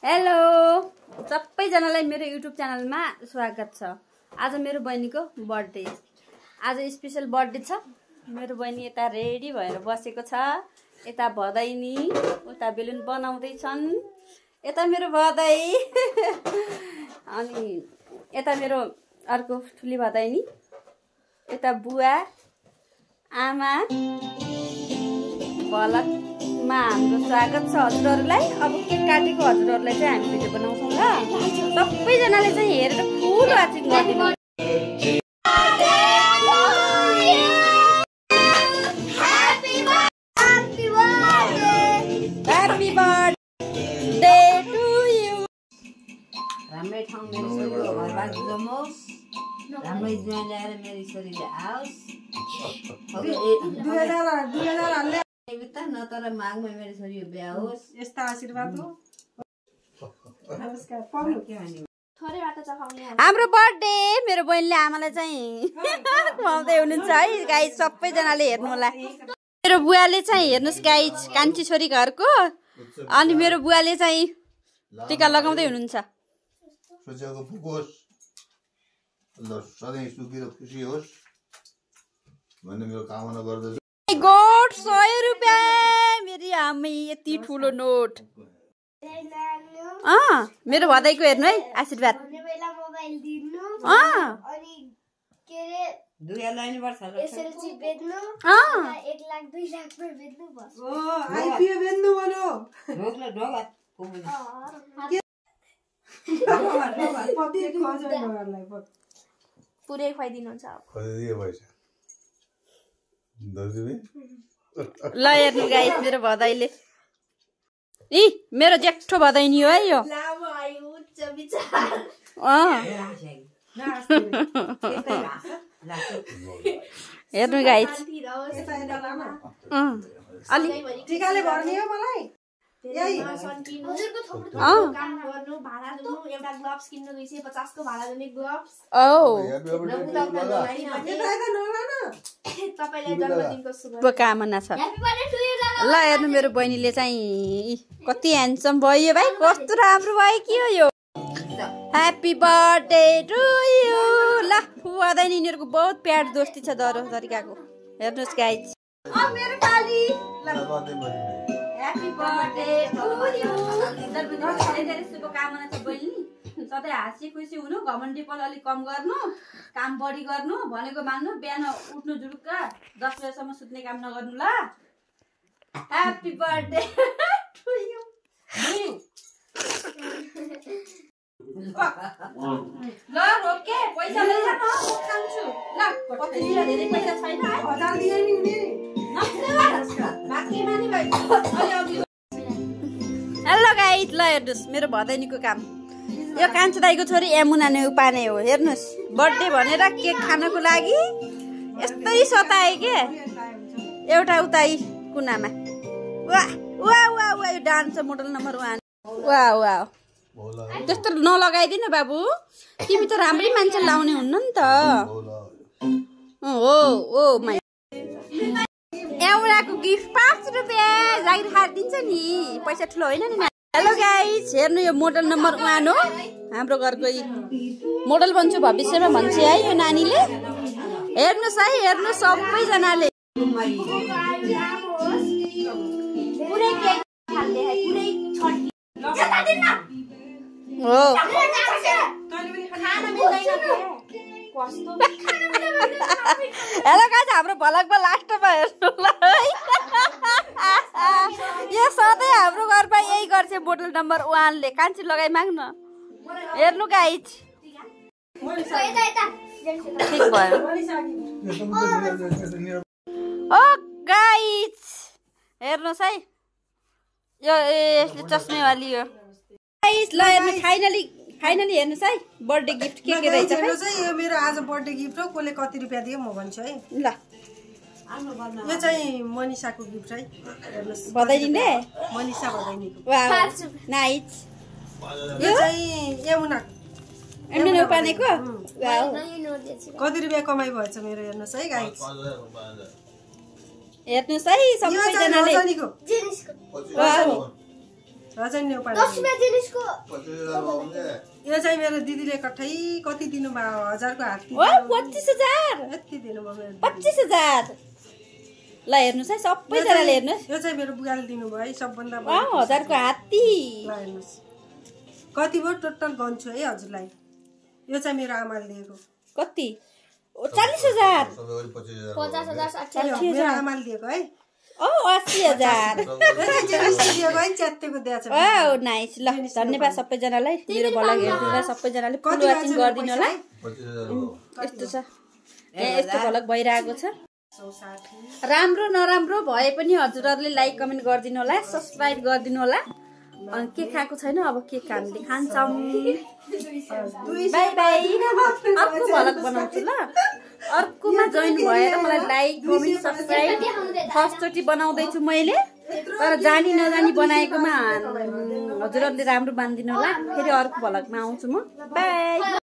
Hello सबैजनालाई मेरो YouTube च्यानलमा स्वागत छ। आज मेरो बहिनीको बर्थडे, आज स्पेशल बर्थडे छ। मेरो बहिनी यता रेडी भएर बसेको छ, यता भदैनी उता बेलुन बनाउँदै छन्, यता मेरो भदै अनि यता मेरो अर्को ठुली भदैनी, यता बुवा आमा भलकमा हाम्रो स्वागत छ हजुरहरूलाई। अब केक काटेको हजुरहरूलाई चाहिँ हामी भिडियो बनाउँछौँ ल। सबैजनाले चाहिँ हेरेर फुल वाचिङ गरिदिनु। Happy birthday to you. राम्रै ठाउँ मेरो छोरीको घरबाट जमोस्, राम्रै जुवा ल्याएर मेरो छोरीले आओस्। न तर मागमा मेरो छोरी बिहा होस्, यस्ता आशीर्वाद हो। हाम्रो बर्थडे मेरो बहिनीले आमालाई चाहिँ खुवाउँदै हुनुहुन्छ है गाइस। सबैजनाले हेर्नु होला। मेरो बुवाले चाहिँ हेर्नुहोस् गाइस, कान्छी छोरी घरको, अनि मेरो बुवाले चाहिँ टिका लगाउँदै हुनुहुन्छ। सोचेको पुगोस् ल, सधैँ सुखी र खुसी होस् भन्ने मेरो कामना गर्दछु। गोड 100 रुपियाँ मेरी आमै, यति ठुलो नोट। मेरो भदैको हेर्नु है आशीर्वाद। पुरै खुवाइदिनुहुन्छ ल हेर्नु गाइस, मेरो भदैले मेरो जेठो भदैनी हो है यो। हेर्नु गाइस, अलि टिकाले भर्ने हो मलाई। शुभकामना छ। ल हेर्नु मेरो बहिनीले चाहिँ कति ह्यान्डसम भयो भाइ, कस्तो राम्रो भयो कि हो यो। Happy birthday to you. ल फुवादैन, यिनीहरूको बहुत प्यार दोस्ती छ दरो तरिकाको। हेर्नुहोस् गाइस, मेरो पाली। Happy birthday to you. धेरै धेरै शुभकामना छ बहिनी। सधैँ हाँसी खुसी हुनु, घमण्डीपन अलिक कम गर्नु, काम बढी गर्नु, भनेको मान्नु, बिहान उठ्नु जुरुक्क 10 बजेसम्म सुत्ने काम नगर्नु ल। Happy birthday to you. ल रोके पैसा लैजा न, खान्छु ल। कति दिन धेरै पैसा छैन है, 1000 दिए नि उनी। हेलो गाइस, ल हेर्नुहोस् मेरो भदैनीको काम। यो कान्छो दाइको छोरी यमुना नेउपाने हो। हेर्नुहोस् बर्थडे भनेर केक खानको लागि यस्तै सताए के, एउटा उतै कुनामा। वाह वाह वाह वाह, यो डान्स मोडल नम्बर 1। वाह वाह, त्यस्तो नलगाइदिनु बाबु, तिमी त राम्रै मान्छे लाउने हुन्न नि त। हो हो माइ, एउटाको गिफ्ट 5 रुपियाँ जागिर खादिन्छ नि, पैसा ठुलो होइन नि। हेलो गाइस, हेर्नु यो मोडल नम्बर 1 हो हाम्रो घरको। मोडल बन्छु भविष्यमा भन्छ है यो नानीले। हेर्नुहोस् है, हेर्नु सबैजनाले। हेलो गाइस, हाम्रो भलकमा लास्टमा हेर्नु ल है। यो सधैँ हाम्रो घरमा यही गर्छ मोडल नम्बर 1 ले। कान्छी लगाइ माग्न। हेर्नु गाइस, ठीक भयो। ओ गाइस हेर्नुहोस् है, यो यसले चस्मेवाली हो गाइस। ल हेर्नु, फाइनली हेर्नुहोस् है बर्थडे गिफ्ट के रहेछ। यो मेरो आज बर्थडे गिफ्ट हो। कसले कति रुपियाँ दियो म भन्छु है ल। यो चाहिँ मनिषाको गिफ्ट है। हेर्नुहोस्, भदैनीले मनिषा भदैनीको। वाह नाइस। यो चाहिँ यमुना नेउपानेको। वाह, कति रुपियाँ कमाइ भएछ मेरो। हेर्नुहोस् है गाइस, हेर्नुहोस् है सबैजनाले। रजनी नेपाली 25,000 हो भने यो चाहिँ मेरो दिदीले कठै कति दिनुभयो 1000 को हात्ती ओ 25,000 यति दिनुभयो मेरो 25,000 ल हेर्नुस् है सबैजनाले हेर्नुस् यो चाहिँ मेरो बुगाले दिनुभयो है सबभन्दा वाउ 1000 को हात्ती ल हेर्नुस् कति भयो टोटल गन्छु है हजुरलाई यो चाहिँ मेरो आमाले दिएको कति 40,000 सबै गरी 25,000 मेरो आमाले दिएको है ओ 80,000 यो चाहिँ जेनिसले दिएको है च्यातेको दिएछ वाउ नाइस ल धन्यवाद सबैजनालाई मेरो ब्लग हेर्नुलाई सबैजनाले फुल वाचिङ गरिदिनु होला 25,000 हो यस्तो छ यस्तो ब्लग भइरहेको छ राम्रो नराम्रो भए पनि हजुरहरूले लाइक कमेन्ट गरिदिनु होला सब्स्क्राइब गरिदिनु होला अनि के खाएको छैन अब के हामीले खान्छौँ बाई बाई अर्को भ्लग बनाउँछु ल अर्कोमा जोइन भएर मलाई लाइक कमेन्ट सब्स्क्राइब फर्स्टचोटि बनाउँदैछु मैले तर जानी नजानी बनाएकोमा हजुरहरूले राम्रो मानिदिनु होला फेरि अर्को भ्लगमा आउँछु म बाई